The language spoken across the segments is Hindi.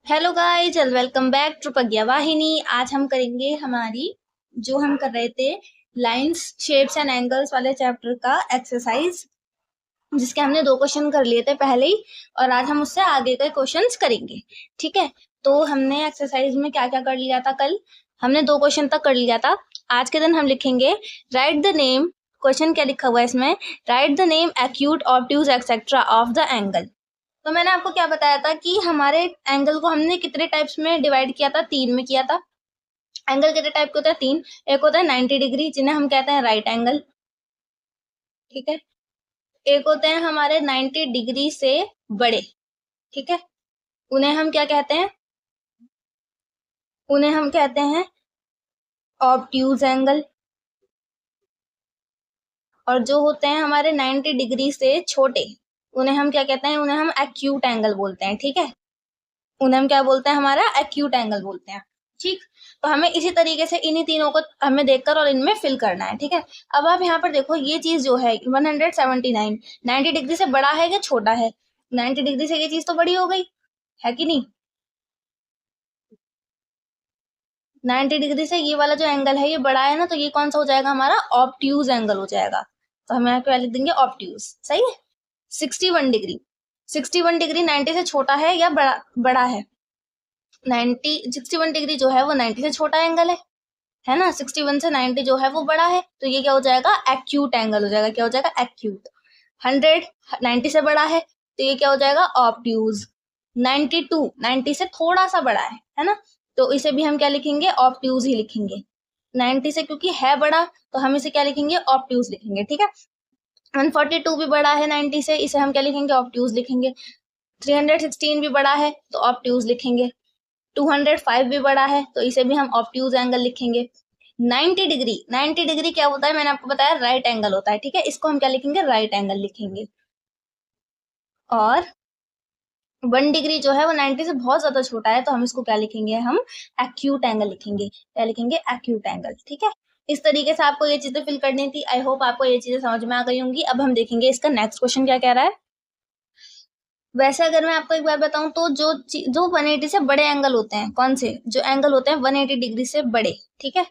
Hello guys and welcome back to Pragya Vahini. आज हम करेंगे हमारी जो हम कर रहे थे लाइंस शेप्स एंड एंगल्स वाले चैप्टर का एक्सरसाइज, जिसके हमने 2 क्वेश्चन कर लिए थे पहले ही, और आज हम उससे आगे के क्वेश्चंस करेंगे। ठीक है, तो हमने एक्सरसाइज में क्या क्या कर लिया था? कल हमने 2 क्वेश्चन तक कर लिया था। आज के दिन हम लिखेंगे राइट द नेम। क्वेश्चन क्या लिखा हुआ है इसमें? Right the name, acute, obtuse etcetera of the angle. तो मैंने आपको क्या बताया था कि हमारे एंगल को हमने कितने टाइप्स में डिवाइड किया था? 3 में किया था। एंगल कितने टाइप के होते हैं? 3। एक होता है 90 डिग्री, जिन्हें हम कहते हैं राइट एंगल। ठीक है। एक होते हैं हमारे 90 डिग्री से बड़े। ठीक है, उन्हें हम क्या कहते हैं? उन्हें हम कहते हैं ऑब्ट्यूज एंगल। और जो होते हैं हमारे 90 डिग्री से छोटे, उन्हें हम क्या कहते हैं? उन्हें हम एक्यूट एंगल बोलते हैं। ठीक है, उन्हें हम क्या बोलते हैं? हमारा एक्यूट एंगल बोलते हैं। ठीक, तो हमें इसी तरीके से इन्हीं तीनों को हमें देखकर और इनमें फिल करना है। ठीक है, अब आप यहाँ पर देखो, ये चीज जो है 179 90 डिग्री से बड़ा है या छोटा है? 90 डिग्री से ये चीज तो बड़ी हो गई है कि नहीं? 90 डिग्री से ये वाला जो एंगल है ये बड़ा है ना, तो ये कौन सा हो जाएगा? हमारा ऑब्ट्यूज एंगल हो जाएगा। तो हम यहाँ पे लिख देंगे ऑब्ट्यूज। सही है। 61 डिग्री, 61 डिग्री 90 से छोटा है या बड़ा है? 61 डिग्री जो है वो 90 से छोटा एंगल है ना। 61 से 90 जो है वो बड़ा है, तो ये क्या हो जाएगा? एक्यूट एंगल हो जाएगा। क्या हो जाएगा? एक्यूट। 100 90 से बड़ा है, तो ये क्या हो जाएगा? ऑब्ट्यूज। 92 90 से थोड़ा सा बड़ा है ना, तो इसे भी हम क्या लिखेंगे? ऑब्ट्यूज ही लिखेंगे। 90 से क्योंकि है बड़ा, तो हम इसे क्या लिखेंगे? ऑब्ट्यूज लिखेंगे। ठीक है। 142 भी बड़ा है 90 से, इसे हम क्या लिखेंगे? ऑब्ट्यूज लिखेंगे। 316 भी बड़ा है, तो ऑब्ट्यूज लिखेंगे। 205 भी बड़ा है, तो इसे भी हम ऑब्ट्यूज एंगल लिखेंगे। 90 डिग्री, 90 डिग्री क्या होता है? मैंने आपको बताया राइट एंगल होता है। ठीक है, इसको हम क्या लिखेंगे? राइट एंगल लिखेंगे। और 1 डिग्री जो है वो 90 से बहुत ज्यादा छोटा है, तो हम इसको क्या लिखेंगे? हम एक्यूट एंगल लिखेंगे। क्या लिखेंगे? Acute angle. ठीक है, इस तरीके से आपको ये चीजें फिल करनी थी। आई होप आपको ये चीजें समझ में आ गई होंगी। अब हम देखेंगे इसका नेक्स्ट क्वेश्चन क्या कह रहा है। वैसे अगर मैं आपको एक बार बताऊं तो जो 180 से बड़े एंगल होते हैं, कौन से जो एंगल होते हैं 180 डिग्री से बड़े? ठीक है,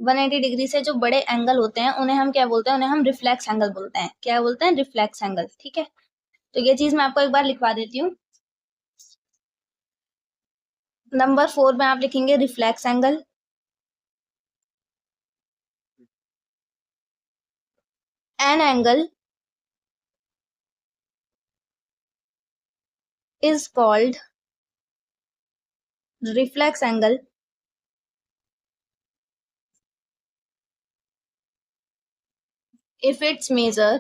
180 डिग्री से जो बड़े एंगल होते हैं उन्हें हम क्या बोलते हैं? उन्हें हम रिफ्लेक्स एंगल बोलते हैं। क्या बोलते हैं? Reflex angle. ठीक है, तो ये चीज मैं आपको एक बार लिखवा देती हूँ। नंबर 4 में आप लिखेंगे reflex angle. An angle is called reflex angle if its measure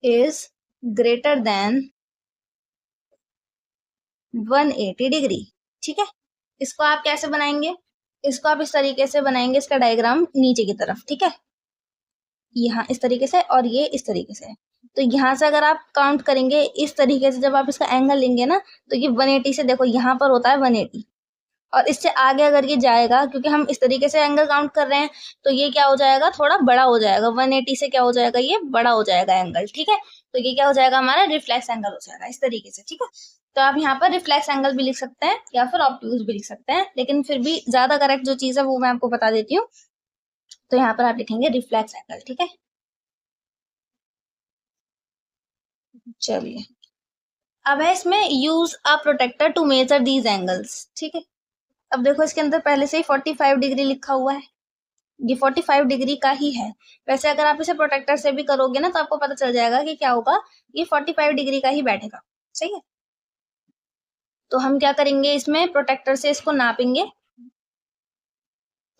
is greater than 180 degree. ठीक है, इसको आप कैसे बनाएंगे? इसको आप इस तरीके से बनाएंगे, इसका डायग्राम नीचे की तरफ। ठीक है, यहाँ इस तरीके से और ये इस तरीके से। तो यहाँ से अगर आप काउंट करेंगे इस तरीके से, जब आप इसका एंगल लेंगे ना, तो ये 180 से, देखो यहाँ पर होता है 180, और इससे आगे अगर ये जाएगा, क्योंकि हम इस तरीके से एंगल काउंट कर रहे हैं, तो ये क्या हो जाएगा? थोड़ा बड़ा हो जाएगा। 180 से क्या हो जाएगा? ये बड़ा हो जाएगा एंगल। ठीक है, तो ये क्या हो जाएगा? हमारा रिफ्लेक्स एंगल हो जाएगा इस तरीके से। ठीक है, तो आप यहाँ पर रिफ्लेक्स एंगल भी लिख सकते हैं या फिर ऑब्ट्यूज भी लिख सकते हैं, लेकिन फिर भी ज्यादा करेक्ट जो चीज है वो मैं आपको बता देती हूँ। तो यहाँ पर आप लिखेंगे रिफ्लेक्स एंगल। ठीक है, चलिए अब है इसमें use a protractor to measure these angles. ठीक है, अब देखो इसके अंदर पहले से ही 45 डिग्री लिखा हुआ है, ये 45 डिग्री का ही है। वैसे अगर आप इसे प्रोटेक्टर से भी करोगे ना, तो आपको पता चल जाएगा कि क्या होगा, ये 45 डिग्री का ही बैठेगा। सही है, तो हम क्या करेंगे? इसमें प्रोटेक्टर से इसको नापेंगे।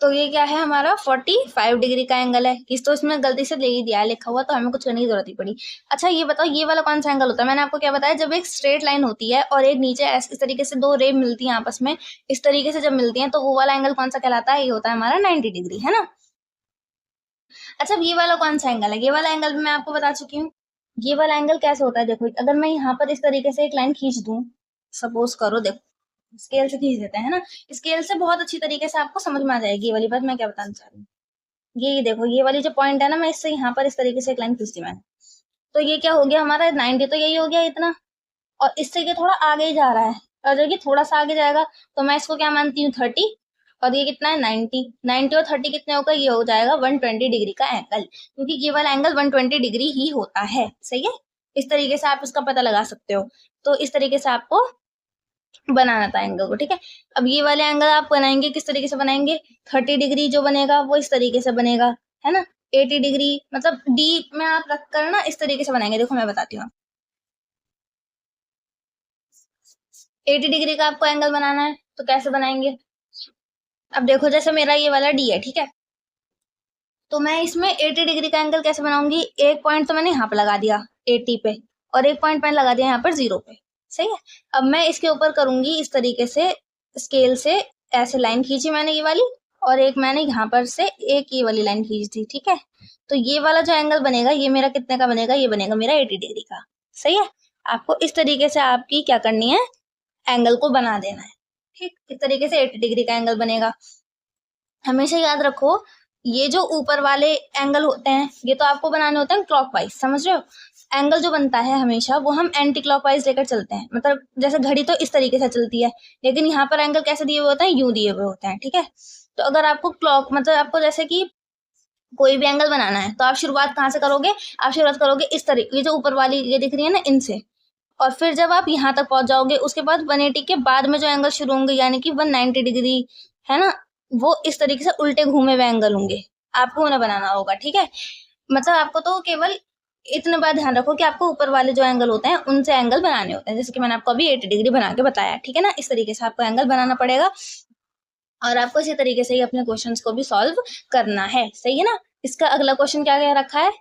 तो ये क्या है? हमारा 45 डिग्री का एंगल है। किस तो इसमें गलती से दे ही दिया है लिखा हुआ, तो हमें कुछ करने की जरूरत ही पड़ी। अच्छा ये बताओ, ये वाला कौन सा एंगल होता है? मैंने आपको क्या बताया, जब एक स्ट्रेट लाइन होती है और एक नीचे इस तरीके से 2 रे मिलती है आपस में, इस तरीके से जब मिलती है, तो वो वाला एंगल कौन सा कहलाता है? ये होता है हमारा 90 डिग्री, है ना। अच्छा, ये वाला कौन सा एंगल है? ये वाला एंगल भी मैं आपको बता चुकी हूँ। ये वाला एंगल कैसे होता है? देखो, अगर मैं यहाँ पर इस तरीके से एक लाइन खींच दूं, सपोज करो, देखो स्केल से खींच देते हैं ना, स्केल से बहुत अच्छी तरीके से आपको समझ में आ जाएगी ये वाली बात मैं क्या बताना चाह रही हूँ। ये देखो, ये वाली जो पॉइंट है ना, मैं इससे यहाँ पर इस तरीके से एक लाइन खींचती मैंने, तो ये क्या हो गया हमारा? 90 तो यही हो गया इतना, और इससे ये थोड़ा आगे ही जा रहा है, और जब ये थोड़ा सा आगे जाएगा तो मैं इसको क्या मानती हूँ 30, और ये कितना है 90, 90 और 30 कितने होगा, ये हो जाएगा 120 डिग्री का एंगल, क्योंकि ये वाला एंगल 120 डिग्री ही होता है। सही है, इस तरीके से आप इसका पता लगा सकते हो। तो इस तरीके से आपको बनाना था एंगल को, ठीक है। अब ये वाले एंगल आप बनाएंगे किस तरीके से बनाएंगे, 30 डिग्री जो बनेगा वो इस तरीके से बनेगा, है ना। 80 डिग्री मतलब डी में आप रख कर ना इस तरीके से बनाएंगे। देखो मैं बताती हूँ, 80 डिग्री का आपको एंगल बनाना है तो कैसे बनाएंगे। अब देखो जैसे मेरा ये वाला डी है, ठीक है, तो मैं इसमें 80 डिग्री का एंगल कैसे बनाऊंगी, एक पॉइंट तो मैंने यहाँ पे लगा दिया 80 पे, और एक पॉइंट मैंने लगा दिया यहाँ पर 0 पे। सही है, अब मैं इसके ऊपर करूंगी इस तरीके से, स्केल से ऐसे लाइन खींची मैंने ये वाली, और एक मैंने यहाँ पर से एक ये वाली लाइन खींची थी, ठीक है। तो ये वाला जो एंगल बनेगा ये मेरा कितने का बनेगा, ये बनेगा मेरा 80 डिग्री का। सही है, आपको इस तरीके से आपकी क्या करनी है, एंगल को बना देना है। ठीक, इस तरीके से 80 डिग्री का एंगल बनेगा। हमेशा याद रखो ये जो ऊपर वाले एंगल होते हैं ये तो आपको बनाने होते हैं क्लॉकवाइज, समझ रहे हो। एंगल जो बनता है हमेशा वो हम एंटी क्लॉकवाइज लेकर चलते हैं, मतलब जैसे घड़ी तो इस तरीके से चलती है, लेकिन यहाँ पर एंगल कैसे दिए हुए होते हैं, यूं दिए हुए होते हैं, ठीक है। तो अगर आपको क्लॉक मतलब आपको जैसे कि कोई भी एंगल बनाना है तो आप शुरुआत कहाँ से करोगे, आप शुरुआत करोगे इस तरीके, ये जो ऊपर वाली ये दिख रही है ना इनसे, और फिर जब आप यहाँ तक पहुंच जाओगे उसके बाद 180 के बाद में जो एंगल शुरू होंगे यानी कि 190 डिग्री, है ना, वो इस तरीके से उल्टे घूमे हुए एंगल होंगे, आपको उन्हें बनाना होगा, ठीक है। मतलब आपको तो केवल इतने बात ध्यान रखो कि आपको ऊपर वाले जो एंगल होते हैं उनसे एंगल बनाने होते हैं, जैसे कि मैंने आपको अभी 80 डिग्री बना के बताया, ठीक है ना। इस तरीके से आपको एंगल बनाना पड़ेगा, और आपको इसी तरीके से ही अपने क्वेश्चंस को भी सॉल्व करना है। सही है ना। इसका अगला क्वेश्चन क्या क्या रखा है,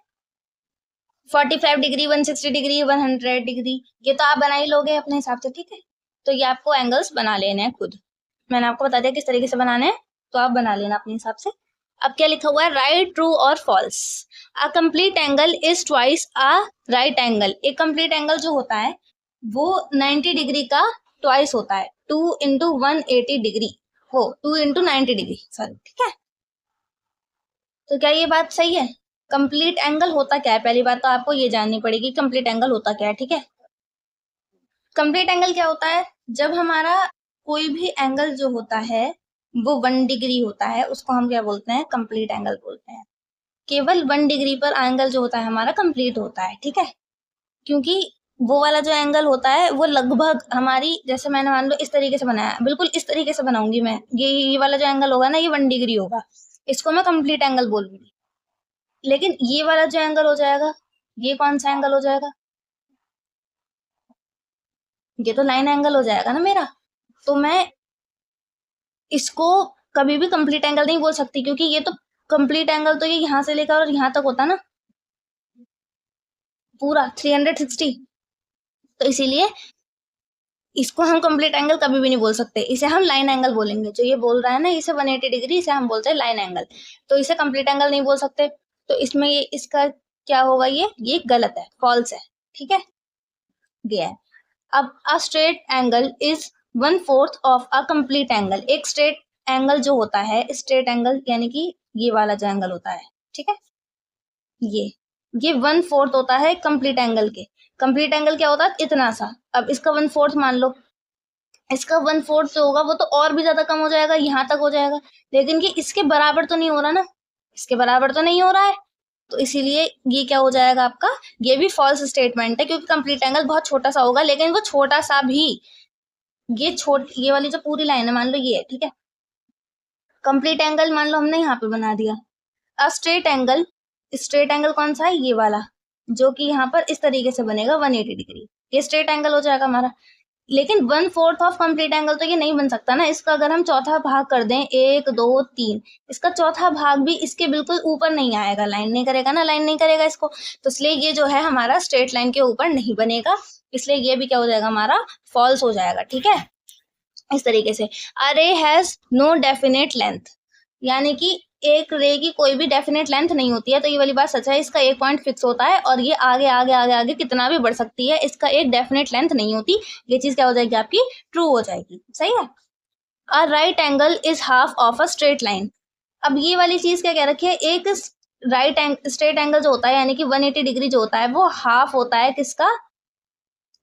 45 डिग्री, 160 डिग्री, 100 डिग्री, ये तो आप बना ही लोगे अपने हिसाब से, ठीक है। तो ये आपको एंगल्स बना लेने हैं खुद, मैंने आपको बता दिया किस तरीके से बनाने हैं, तो आप बना लेना अपने हिसाब से। अब क्या लिखा हुआ है, राइट, ट्रू और false. A complete angle is twice a right angle. एक कंप्लीट एंगल जो होता है वो 90 डिग्री का ट्वाइस होता है, 2 इंटू 180 डिग्री, हो 2 इंटू 90 डिग्री, सॉरी, ठीक है। तो क्या ये बात सही है, कंप्लीट एंगल होता क्या है, पहली बात तो आपको ये जाननी पड़ेगी कंप्लीट एंगल होता क्या है, ठीक है। कंप्लीट एंगल क्या होता है, जब हमारा कोई भी एंगल जो होता है वो 1 डिग्री होता है उसको हम क्या बोलते हैं, कंप्लीट एंगल बोलते हैं। केवल 1 डिग्री पर एंगल जो होता है हमारा कंप्लीट होता है, ठीक है। क्योंकि वो वाला जो एंगल होता है वो लगभग हमारी, जैसे मैंने मान लो इस तरीके से बनाया, बिल्कुल इस तरीके से बनाऊंगी मैं, ये वाला जो एंगल होगा ना ये 1 डिग्री होगा, इसको मैं कंप्लीट एंगल बोलूंगी। लेकिन ये वाला जो एंगल हो जाएगा, ये कौन सा एंगल हो जाएगा, ये तो लाइन एंगल हो जाएगा ना मेरा। तो मैं इसको कभी भी कंप्लीट एंगल नहीं बोल सकती, क्योंकि ये तो कंप्लीट एंगल तो ये यहाँ से लेकर और यहाँ तक होता ना, पूरा 360, तो इसीलिए इसको हम कंप्लीट एंगल कभी भी नहीं बोल सकते, इसे हम लाइन एंगल बोलेंगे। जो ये बोल रहा है ना इसे 180 डिग्री, इसे हम बोलते हैं लाइन एंगल, तो इसे कंप्लीट एंगल नहीं बोल सकते। तो इसमें ये इसका क्या होगा, ये गलत है, फॉल्स है, ठीक है, दिया है। अब a straight angle is 1/4 of a complete angle. एक स्ट्रेट एंगल जो होता है, स्ट्रेट एंगल यानी कि ये वाला जो एंगल होता है, ठीक है, ये 1/4 होता है कंप्लीट एंगल के। कंप्लीट एंगल क्या होता है, इतना सा, अब इसका 1/4 मान लो, इसका 1/4 जो होगा वो तो और भी ज्यादा कम हो जाएगा, यहाँ तक हो जाएगा, लेकिन ये इसके बराबर तो नहीं हो रहा ना, इसके बराबर तो नहीं हो रहा है, तो इसीलिए ये क्या हो जाएगा आपका, ये भी फॉल्स स्टेटमेंट है, क्योंकि कंप्लीट एंगल बहुत छोटा सा होगा, लेकिन वो छोटा सा भी, ये वाली जो पूरी लाइन है मान लो ये है, ठीक है, कंप्लीट एंगल मान लो हमने यहाँ पे बना दिया। A straight angle, straight angle कौन सा है, ये वाला, जो कि यहाँ पर इस तरीके से बनेगा 180 डिग्री, ये स्ट्रेट एंगल हो जाएगा हमारा। लेकिन 1/4 ऑफ कंप्लीट एंगल तो ये नहीं बन सकता ना, इसका अगर हम चौथा भाग कर दें, 1 2 3, इसका चौथा भाग भी इसके बिल्कुल ऊपर नहीं आएगा, लाइन नहीं करेगा ना, लाइन नहीं करेगा इसको, तो इसलिए ये जो है हमारा स्ट्रेट लाइन के ऊपर नहीं बनेगा, इसलिए ये भी क्या हो जाएगा हमारा, फॉल्स हो जाएगा, ठीक है। इस तरीके से अ रे हैज नो डेफिनेट लेंथ, यानी कि एक रे की कोई भी डेफिनेट लेंथ नहीं होती है, तो ये वाली बात सच है, इसका एक पॉइंट फिक्स होता है और ये आगे आगे आगे आगे कितना भी बढ़ सकती है, इसका एक डेफिनेट लेंथ नहीं होती, ये चीज क्या हो जाएगी आपकी, ट्रू हो जाएगी। सही है। अ right angle is half of a straight line. अब ये वाली चीज क्या कह रखी है, एक स्ट्रेट एंगल जो होता है यानी कि 180 डिग्री जो होता है वो हाफ होता है किसका,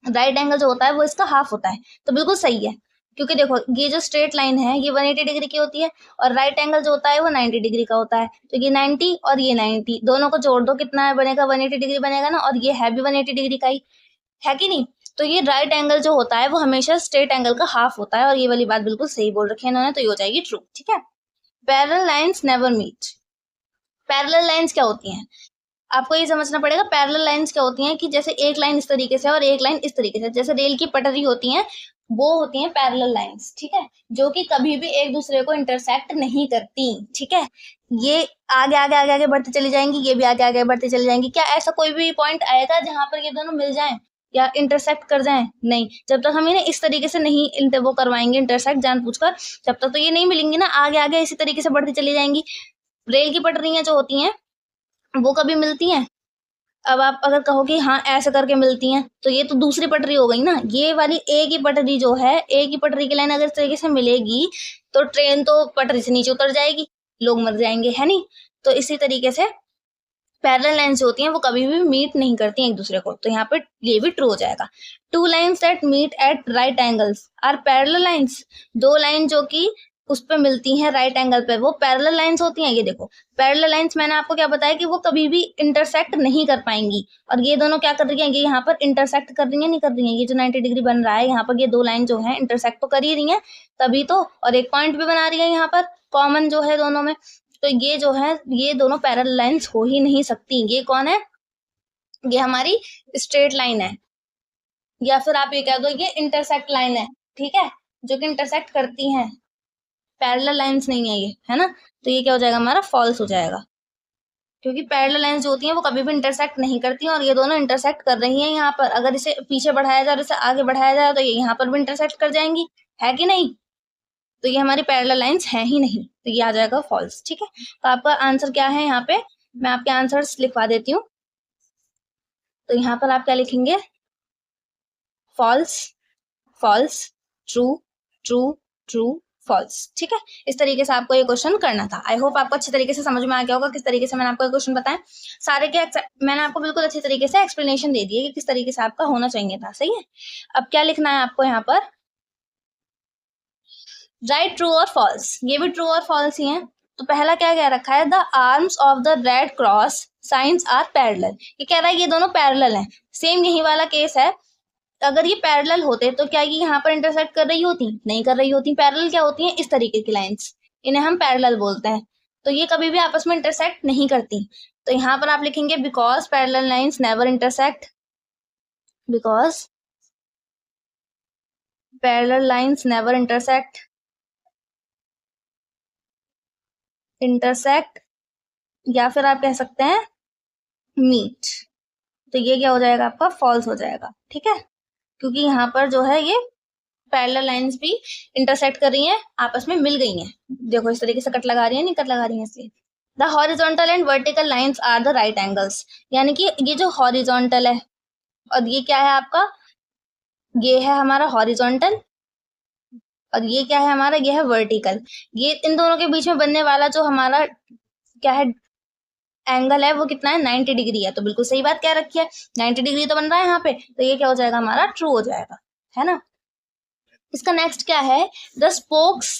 राइट एंगल जो होता है वो इसका हाफ होता है, तो बिल्कुल सही है। क्योंकि देखो ये जो स्ट्रेट लाइन है ये 180 डिग्री की होती है और राइट एंगल जो होता है वो 90 डिग्री का होता है, तो ये 90 और ये 90 दोनों को जोड़ दो, कितना है बनेगा 180 डिग्री बनेगा ना, और ये है भी 180 डिग्री का ही है कि नहीं। तो ये राइट एंगल जो होता है वो हमेशा स्ट्रेट एंगल का हाफ होता है, और ये वाली बात बिल्कुल सही बोल रखी है इन्होंने, तो ये हो जाएगी ट्रू। ठीक है, parallel lines never meet. Parallel lines क्या होती हैं, आपको ये समझना पड़ेगा। पैरेलल लाइंस क्या होती हैं कि जैसे एक लाइन इस तरीके से और एक लाइन इस तरीके से, जैसे रेल की पटरी होती है वो होती हैं पैरेलल लाइंस। ठीक है, जो कि कभी भी एक दूसरे को इंटरसेक्ट नहीं करती। ठीक है, ये आगे आगे आगे आगे बढ़ती चली जाएंगी, ये भी आगे आगे बढ़ती चली जाएंगी। क्या ऐसा कोई भी पॉइंट आएगा जहां पर ये दोनों मिल जाएं या इंटरसेक्ट कर जाएं? नहीं, जब तक हम इन्हें इस तरीके से नहीं वो करवाएंगे इंटरसेक्ट जानबूझकर, जब तक तो ये नहीं मिलेंगी ना, आगे आगे इसी तरीके से बढ़ती चली जाएंगी। रेल की पटरियां जो होती हैं वो कभी मिलती हैं? अब आप अगर कहो कि हाँ ऐसे करके मिलती हैं, तो ये तो दूसरी पटरी हो गई ना। ये वाली एक ही पटरी जो है, एक ही पटरी की लाइन अगर इस तरीके से मिलेगी तो ट्रेन तो पटरी से नीचे उतर जाएगी, लोग मर जाएंगे, है नहीं। तो इसी तरीके से पैरेलल लाइंस जो होती हैं वो कभी भी मीट नहीं करती एक दूसरे को, तो यहाँ पे ये भी ट्रू हो जाएगा। Two lines that meet at right angles are parallel lines. दो लाइन जो कि उस पे मिलती हैं राइट एंगल पे, वो पैरेलल लाइंस होती हैं। ये देखो पैरेलल लाइंस मैंने आपको क्या बताया कि वो कभी भी इंटरसेक्ट नहीं कर पाएंगी, और ये दोनों क्या कर रही हैं, ये यहाँ पर इंटरसेक्ट कर रही हैं, नहीं कर रही हैं। ये जो 90 डिग्री बन रहा है यहाँ पर, ये दो लाइन जो है इंटरसेक्ट तो कर ही रही हैं तभी तो, और एक पॉइंट भी बना रही है यहाँ पर कॉमन जो है दोनों में। तो ये जो है ये दोनों पैरेलल लाइंस हो ही नहीं सकती। ये कौन है, ये हमारी स्ट्रेट लाइन है, या फिर आप ये कह दो ये इंटरसेक्ट लाइन है। ठीक है, जो कि इंटरसेक्ट करती हैं, पैरेलल लाइंस नहीं है ये, है ना। तो ये क्या हो जाएगा हमारा फॉल्स हो जाएगा, क्योंकि पैरेलल लाइंस जो होती हैं वो कभी भी इंटरसेक्ट नहीं करती हैं, और ये दोनों इंटरसेक्ट कर रही हैं यहाँ पर। अगर इसे पीछे बढ़ाया जाए और इसे आगे बढ़ाया जाए तो ये यहाँ पर भी इंटरसेक्ट कर जाएंगी, है कि नहीं। तो ये हमारी पैरेलल लाइंस है ही नहीं, तो ये आ जाएगा फॉल्स। ठीक है, तो आपका आंसर क्या है, यहाँ पे मैं आपके आंसर्स लिखवा देती हूँ। तो यहाँ पर आप क्या लिखेंगे, false, false, true, true, true, false. ठीक है, इस तरीके से आपको ये क्वेश्चन करना था। आई होप आपको अच्छे तरीके से समझ में आ गया होगा किस तरीके से मैंने आपको ये क्वेश्चन बताया। सारे के मैंने आपको बिल्कुल अच्छे तरीके से एक्सप्लेनेशन दे दी है कि किस तरीके से आपका होना चाहिए था। सही है, अब क्या लिखना है आपको यहाँ पर, राइट ट्रू और फॉल्स। ये भी ट्रू और फॉल्स ही है। तो पहला क्या कह रखा है, the arms of the red cross signs are parallel. ये कह रहा है ये दोनों पैरेलल हैं। सेम यही वाला केस है, अगर ये पैरेलल होते तो क्या ये यहाँ पर इंटरसेक्ट कर रही होती, नहीं कर रही होती। पैरेलल क्या होती है, इस तरीके की लाइंस, इन्हें हम पैरेलल बोलते हैं। तो ये कभी भी आपस में इंटरसेक्ट नहीं करती। तो यहाँ पर आप लिखेंगे because parallel lines never intersect, because parallel lines never intersect, intersect, या फिर आप कह सकते हैं मीट। तो ये क्या हो जाएगा आपका फॉल्स हो जाएगा। ठीक है, क्योंकि यहाँ पर जो है ये पैरेलल लाइंस भी इंटरसेक्ट कर रही हैं, आपस में मिल गई हैं। देखो इस तरीके से कट लगा रही है, नहीं कट लगा रही है इसलिए। The horizontal and vertical lines are the right angles. यानी कि ये जो हॉरिजॉन्टल है और ये क्या है आपका, ये है हमारा हॉरिजॉन्टल, और ये क्या है हमारा, ये है वर्टिकल। ये इन दोनों के बीच में बनने वाला जो हमारा क्या है एंगल है वो कितना है, 90 डिग्री है। तो बिल्कुल सही बात क्या रखी है, 90 डिग्री तो बन रहा है यहाँ पे, तो ये क्या हो जाएगा हमारा ट्रू हो जाएगा, है ना। इसका नेक्स्ट क्या है, the spokes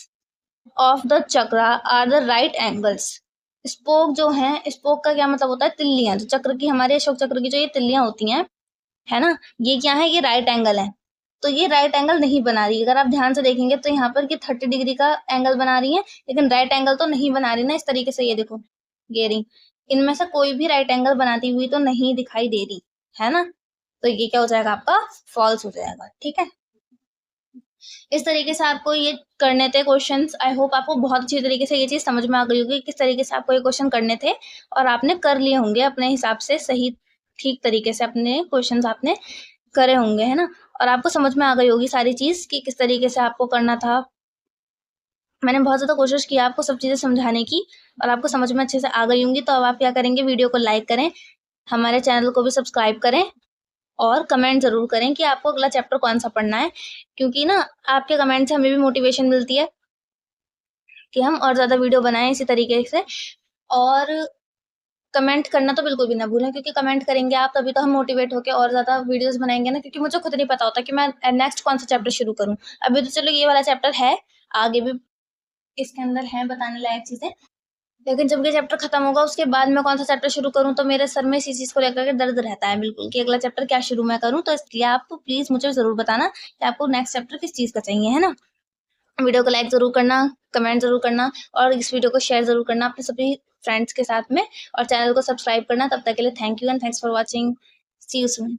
of the chakra are the right angles. Spoke जो है, स्पोक का क्या मतलब होता है, तिल्लियां। जो चक्र की, हमारे अशोक चक्र की जो ये तिल्लियां होती हैं, है ना, ये क्या है, ये राइट एंगल है। तो ये राइट एंगल नहीं बना रही। अगर आप ध्यान से देखेंगे तो यहाँ पर ये 30 डिग्री का एंगल बना रही है, लेकिन राइट एंगल तो नहीं बना रही ना इस तरीके से। ये देखो ये रही, इनमें से कोई भी राइट एंगल बनाती हुई तो नहीं दिखाई दे रही, है ना। तो ये क्या हो जाएगा आपका फॉल्स हो जाएगा। ठीक है, इस तरीके से आपको ये करने थे क्वेश्चंस। आई होप आपको बहुत अच्छी तरीके से ये चीज समझ में आ गई होगी किस तरीके से आपको ये क्वेश्चन करने थे, और आपने कर लिए होंगे अपने हिसाब से, सही ठीक तरीके से अपने क्वेश्चंस आपने करे होंगे, है ना। और आपको समझ में आ गई होगी सारी चीज कि किस तरीके से आपको करना था। मैंने बहुत ज़्यादा कोशिश की आपको सब चीज़ें समझाने की, और आपको समझ में अच्छे से आ गई होंगी। तो अब आप क्या करेंगे, वीडियो को लाइक करें, हमारे चैनल को भी सब्सक्राइब करें, और कमेंट ज़रूर करें कि आपको अगला चैप्टर कौन सा पढ़ना है, क्योंकि ना आपके कमेंट से हमें भी मोटिवेशन मिलती है कि हम और ज़्यादा वीडियो बनाएं इसी तरीके से। और कमेंट करना तो बिल्कुल भी ना भूलें, क्योंकि कमेंट करेंगे आप तभी तो हम मोटिवेट होकर और ज़्यादा वीडियोस बनाएंगे ना, क्योंकि मुझे खुद नहीं पता होता कि मैं नेक्स्ट कौन सा चैप्टर शुरू करूँ। अभी तो चलो ये वाला चैप्टर है, आगे भी इसके अंदर है बताने लायक चीज़ें, लेकिन जब ये चैप्टर खत्म होगा उसके बाद मैं कौन सा चैप्टर शुरू करूँ, तो मेरे सर में इसी चीज़ को लेकर के दर्द रहता है बिल्कुल कि अगला चैप्टर क्या शुरू मैं करूँ। तो इसलिए आप प्लीज़ मुझे ज़रूर बताना कि आपको नेक्स्ट चैप्टर किस चीज़ का चाहिए, है ना? वीडियो को लाइक ज़रूर करना, कमेंट ज़रूर करना और इस वीडियो को शेयर ज़रूर करना अपने सभी फ्रेंड्स के साथ में, और चैनल को सब्सक्राइब करना। तब तक के लिए thank you and thanks for watching. See you soon.